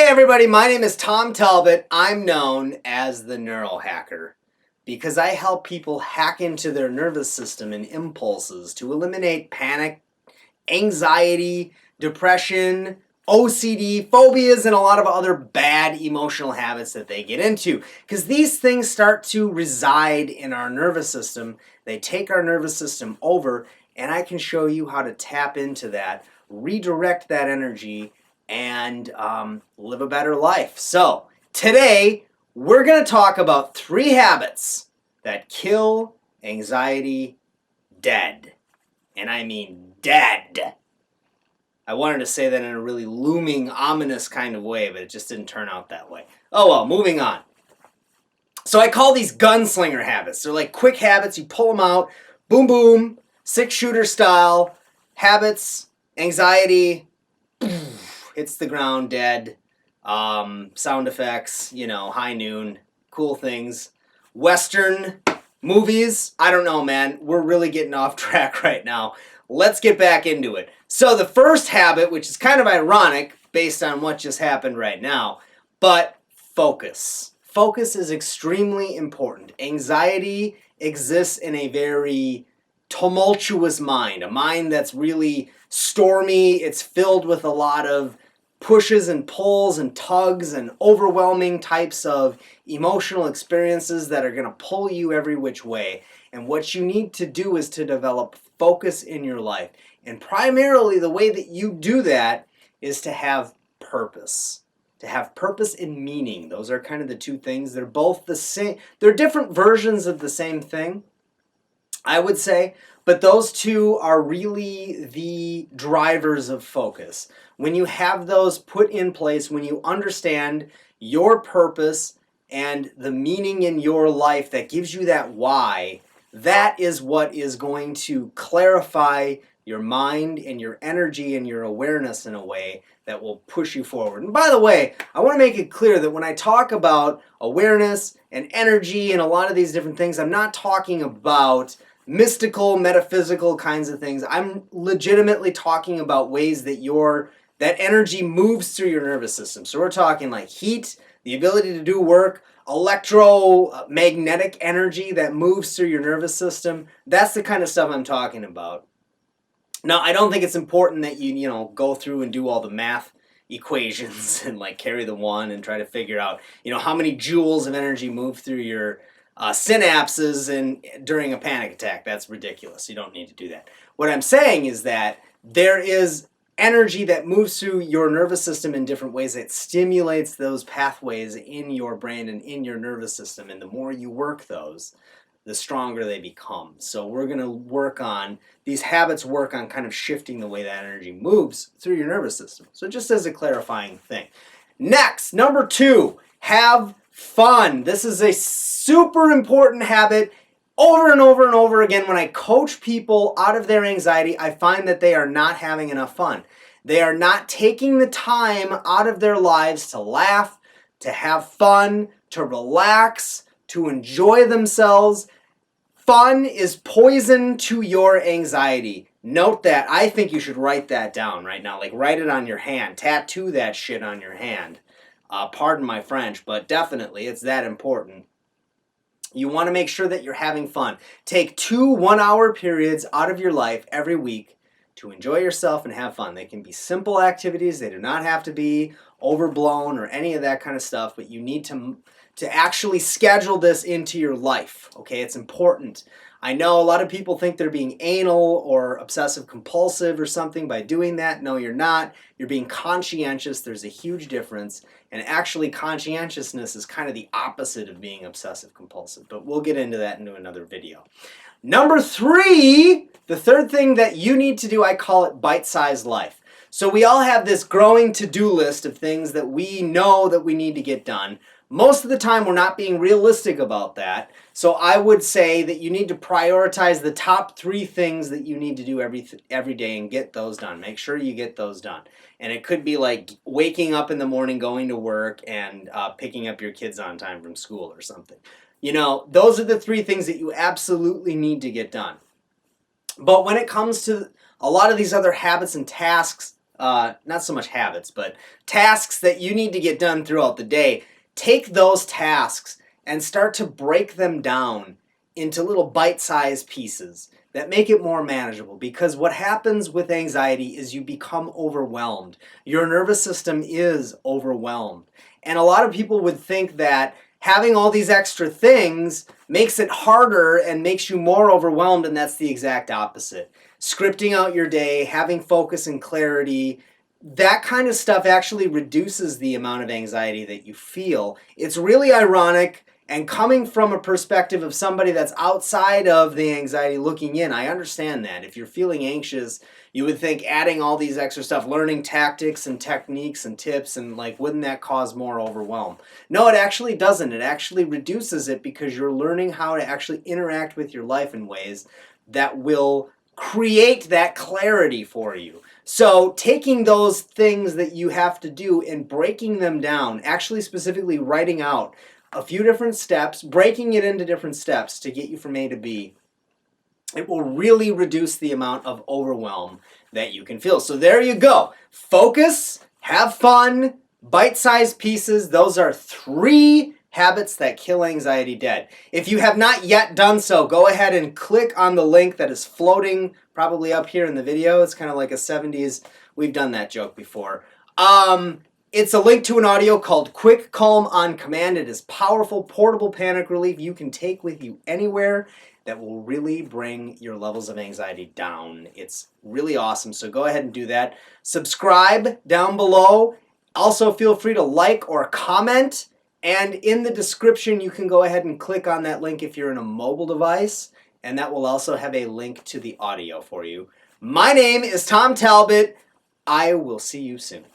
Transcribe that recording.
Hey everybody, my name is Tom Talbot. I'm known as the Neurohacker because I help people hack into their nervous system and impulses to eliminate panic, anxiety, depression, OCD, phobias, and a lot of other bad emotional habits that they get into. Because these things start to reside in our nervous system, they take our nervous system over, and I can show you how to tap into that, redirect that energy, and live a better life. So, today we're going to talk about 3 habits that kill anxiety dead. And I mean dead. I wanted to say that in a really looming, ominous kind of way, but it just didn't turn out that way. Oh well, moving on. So I call these gunslinger habits. They're like quick habits. You pull them out, boom, boom, 6-shooter style habits, anxiety, hits the ground dead, sound effects, high noon, cool things. Western movies, I don't know, man. We're really getting off track right now. Let's get back into it. So the first habit, which is kind of ironic based on what just happened right now, but focus. Focus is extremely important. Anxiety exists in a very tumultuous mind, a mind that's really stormy. It's filled with a lot of pushes and pulls and tugs and overwhelming types of emotional experiences that are going to pull you every which way. And what you need to do is to develop focus in your life. And primarily the way that you do that is to have purpose. To have purpose and meaning. Those are kind of the two things. They're both the same. They're different versions of the same thing, I would say, but those two are really the drivers of focus. When you have those put in place, when you understand your purpose and the meaning in your life that gives you that why, that is what is going to clarify your mind and your energy and your awareness in a way that will push you forward. And by the way, I want to make it clear that when I talk about awareness and energy and a lot of these different things, I'm not talking about mystical, metaphysical kinds of things. I'm legitimately talking about ways that that energy moves through your nervous system. So we're talking like heat, the ability to do work, electromagnetic energy that moves through your nervous system. That's the kind of stuff I'm talking about. Now, I don't think it's important that you go through and do all the math equations and like carry the one and try to figure out, how many joules of energy move through your synapses and during a panic attack. That's ridiculous. You don't need to do that. What I'm saying is that there is energy that moves through your nervous system in different ways that stimulates those pathways in your brain and in your nervous system. And the more you work those, the stronger they become. So we're going to work on, these habits work on kind of shifting the way that energy moves through your nervous system. So just as a clarifying thing. Next, number 2, have fun. This is a super important habit. Over and over and over again, when I coach people out of their anxiety, I find that they are not having enough fun. They are not taking the time out of their lives to laugh, to have fun, to relax, to enjoy themselves. Fun is poison to your anxiety. Note that. I think you should write that down right now. Like write it on your hand. Tattoo that shit on your hand. Pardon my French, but definitely it's that important. You want to make sure that you're having fun. Take 2 one-hour periods out of your life every week to enjoy yourself and have fun. They can be simple activities. They do not have to be overblown or any of that kind of stuff, but you need to actually schedule this into your life. Okay, it's important. I know a lot of people think they're being anal or obsessive compulsive or something by doing that. No, you're not. You're being conscientious. There's a huge difference. And actually, conscientiousness is kind of the opposite of being obsessive compulsive. But we'll get into that into another video. Number 3, the third thing that you need to do, I call it bite-sized life. So we all have this growing to-do list of things that we know that we need to get done. Most of the time, we're not being realistic about that. So I would say that you need to prioritize the top 3 things that you need to do every day and get those done. Make sure you get those done. And it could be like waking up in the morning, going to work, and picking up your kids on time from school or something. Those are the 3 things that you absolutely need to get done. But when it comes to a lot of these other habits and tasks, not so much habits, but tasks that you need to get done throughout the day, take those tasks and start to break them down into little bite-sized pieces that make it more manageable. Because what happens with anxiety is you become overwhelmed. Your nervous system is overwhelmed. And a lot of people would think that having all these extra things makes it harder and makes you more overwhelmed, and that's the exact opposite. Scripting out your day, having focus and clarity, that kind of stuff actually reduces the amount of anxiety that you feel. It's really ironic, and coming from a perspective of somebody that's outside of the anxiety looking in, I understand that. If you're feeling anxious, you would think adding all these extra stuff, learning tactics and techniques and tips, and like, wouldn't that cause more overwhelm? No, it actually doesn't. It actually reduces it because you're learning how to actually interact with your life in ways that will create that clarity for you. So taking those things that you have to do and breaking them down, actually specifically writing out a few different steps, breaking it into different steps to get you from A to B, it will really reduce the amount of overwhelm that you can feel. So there you go. Focus, have fun, bite-sized pieces. Those are 3 habits that kill anxiety dead. If you have not yet done so, go ahead and click on the link that is floating probably up here in the video. It's kind of like a 70s, we've done that joke before. It's a link to an audio called Quick Calm on Command. It is powerful, portable panic relief you can take with you anywhere that will really bring your levels of anxiety down. It's really awesome, so go ahead and do that. Subscribe down below. Also, feel free to like or comment. And in the description, you can go ahead and click on that link if you're in a mobile device, and that will also have a link to the audio for you. My name is Tom Talbot. I will see you soon.